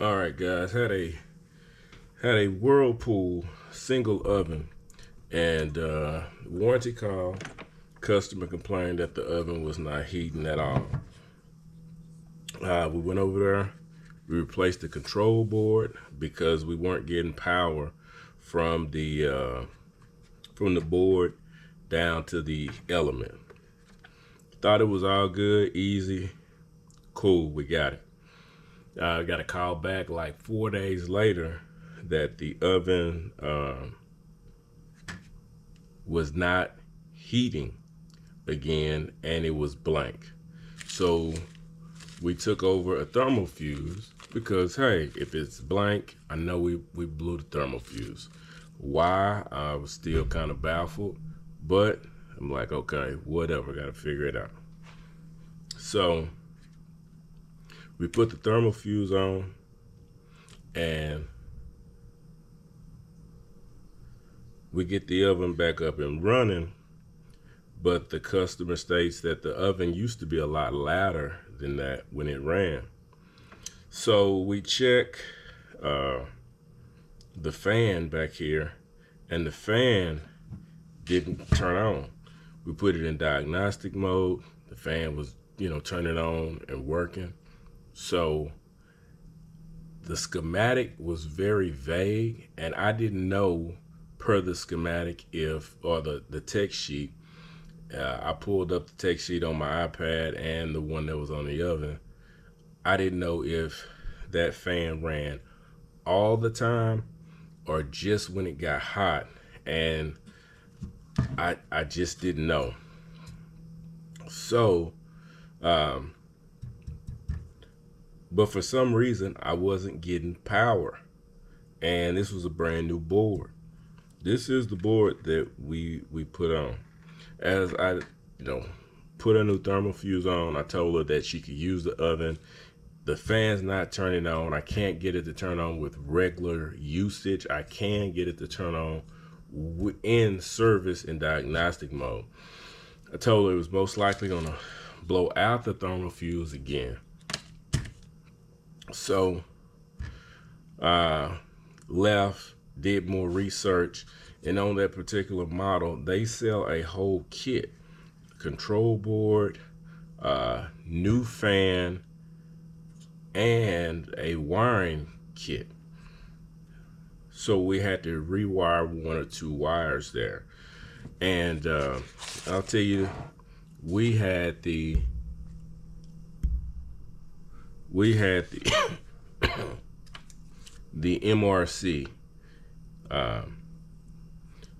All right, guys, had a Whirlpool single oven, and warranty call. Customer complained that the oven was not heating at all. We went over there. We replaced the control board because we weren't getting power from the board down to the element. Thought it was all good, easy, cool. We got it. I got a call back like 4 days later that the oven was not heating again, and it was blank. So we took over a thermal fuse because, hey, if it's blank, I know we blew the thermal fuse. Why? I was still kind of baffled, but I'm like, okay, whatever, got to figure it out. So we put the thermal fuse on, and we get the oven back up and running, but the customer states that the oven used to be a lot louder than that when it ran. So we check the fan back here, and the fan didn't turn on. We put it in diagnostic mode. The fan was, turning on and working. So the schematic was very vague, and I didn't know per the schematic or the text sheet. I pulled up the text sheet on my iPad and the one that was on the oven. I didn't know if that fan ran all the time or just when it got hot, and I just didn't know. So but for some reason I wasn't getting power, and this was a brand new board. This is the board that we put on. As I put a new thermal fuse on, I told her that she could use the oven. The fan's not turning on. I can't get it to turn on with regular usage. I can get it to turn on in service in diagnostic mode. I told her it was most likely gonna blow out the thermal fuse again. So left, did more research, and on that particular model, they sell a whole kit: control board, new fan, and a wiring kit. So we had to rewire one or two wires there. And I'll tell you, we had the the MRC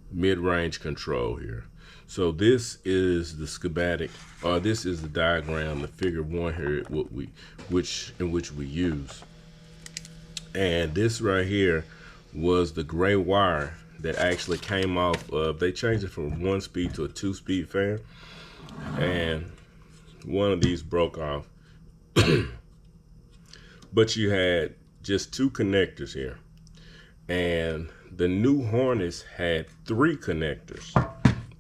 mid-range control here. So this is the schematic, or this is the diagram, the figure one here, in which we use. And this right here was the gray wire that actually came off of, they changed it from 1-speed to a 2-speed fan, and one of these broke off. But you had just 2 connectors here, and the new harness had 3 connectors.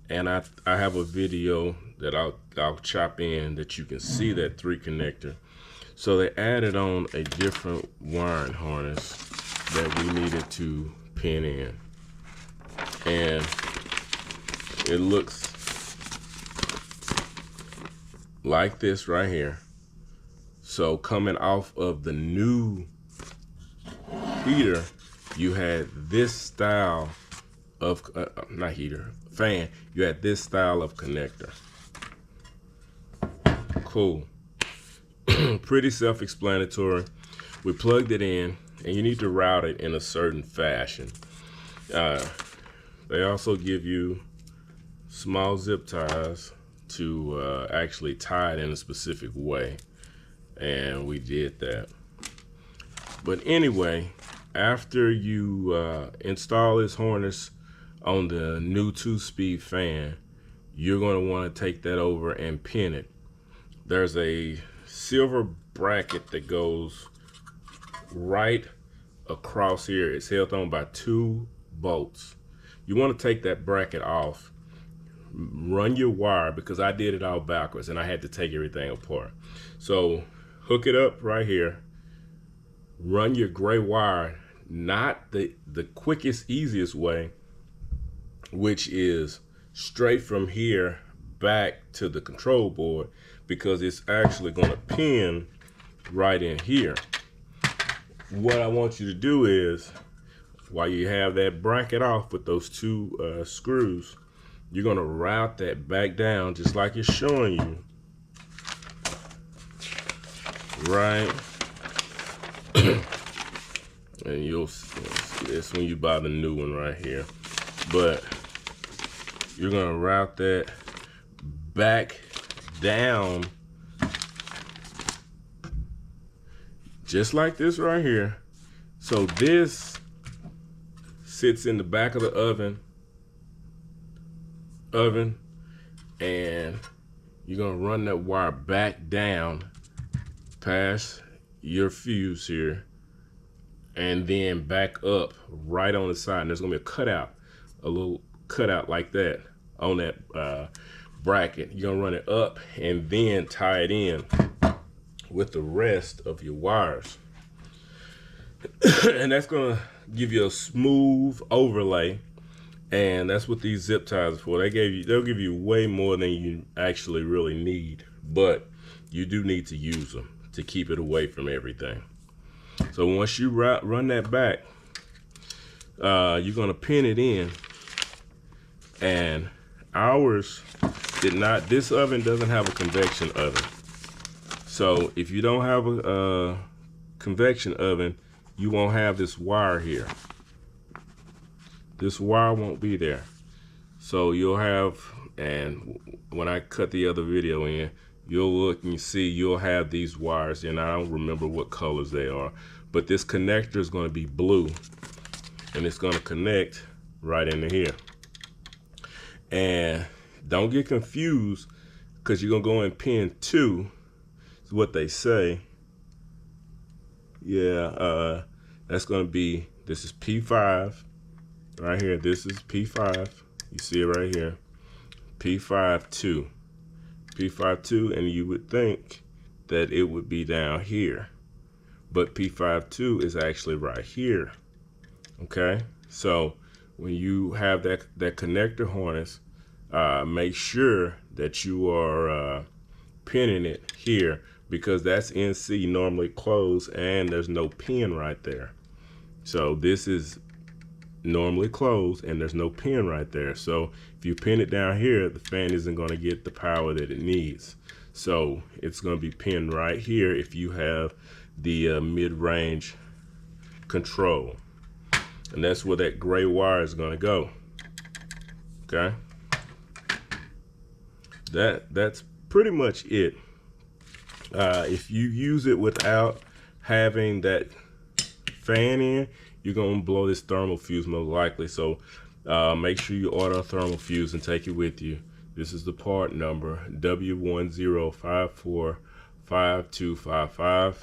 And I have a video that I'll chop in that you can see that 3 connector. So they added on a different wiring harness that we needed to pin in, and it looks like this right here. So coming off of the new heater, you had this style of fan. You had this style of connector. Cool. Pretty self-explanatory. We plugged it in, and you need to route it in a certain fashion. They also give you small zip ties to actually tie it in a specific way, and we did that. But anyway, after you install this harness on the new 2-speed fan, you're going to want to take that over and pin it. There's a silver bracket that goes right across here. It's held on by 2 bolts. You want to take that bracket off, run your wire, because I did it all backwards and I had to take everything apart. So hook it up right here, run your gray wire, not the quickest, easiest way, which is straight from here back to the control board, because it's actually going to pin right in here. What I want you to do is, while you have that bracket off with those two screws, you're going to route that back down just like it's showing you, right? And you'll see this when you buy the new one right here. But you're going to route that back down just like this right here. So this sits in the back of the oven, and you're going to run that wire back down past your fuse here, and then back up right on the side. And there's going to be a cutout, a little cutout like that on that bracket. You're going to run it up and then tie it in with the rest of your wires. And that's going to give you a smooth overlay. And that's what these zip ties are for. They'll give you way more than you actually really need, but you do need to use them to keep it away from everything. So once you run that back, you're gonna pin it in. And ours did not. This oven doesn't have a convection oven. So if you don't have a convection oven, you won't have this wire here. This wire won't be there. So you'll have, and when I cut the other video in, you'll look and you see you'll have these wires, and I don't remember what colors they are, but this connector is going to be blue, and it's going to connect right into here. And don't get confused, because you're going to go in pin 2, is what they say. Yeah, that's going to be, this is P5. Right here, this is P5. You see it right here. P5-2. P5-2, and you would think that it would be down here. But P5-2 is actually right here. Okay? So when you have that connector harness, make sure that you are pinning it here, because that's NC, normally closed, and there's no pin right there. So this is normally closed and there's no pin right there. So if you pin it down here, the fan isn't going to get the power that it needs. So it's going to be pinned right here if you have the mid-range control, and that's where that gray wire is going to go. Okay, that's pretty much it. If you use it without having that fan in, you're going to blow this thermal fuse most likely. So make sure you order a thermal fuse and take it with you. This is the part number W10550508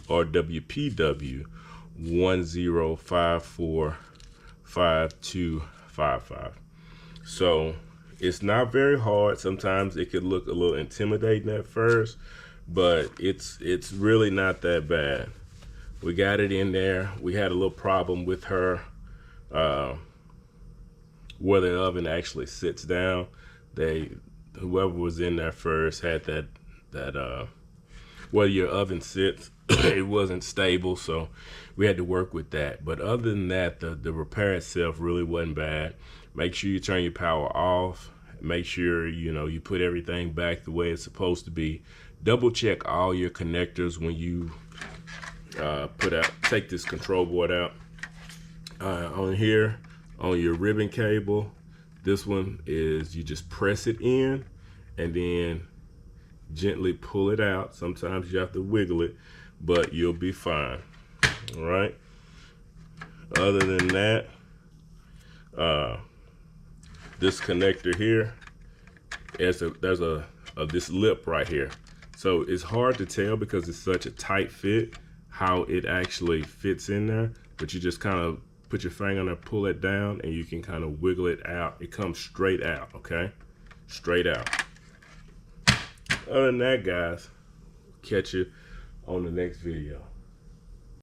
or WPW10545255. So it's not very hard. Sometimes it could look a little intimidating at first, but it's really not that bad. We got it in there. We had a little problem with her where the oven actually sits down. Whoever was in there first had that where your oven sits, it wasn't stable, so we had to work with that. But other than that, the repair itself really wasn't bad. Make sure you turn your power off. Make sure you put everything back the way it's supposed to be. Double check all your connectors when you take this control board out. On here, on your ribbon cable, this one is, you just press it in and then gently pull it out. Sometimes you have to wiggle it, but you'll be fine. All right. Other than that, this connector here, there's this lip right here. So it's hard to tell because it's such a tight fit how it actually fits in there, but you just kind of put your finger on there, pull it down, and you can kind of wiggle it out. It comes straight out, okay? Straight out. Other than that, guys, catch you on the next video.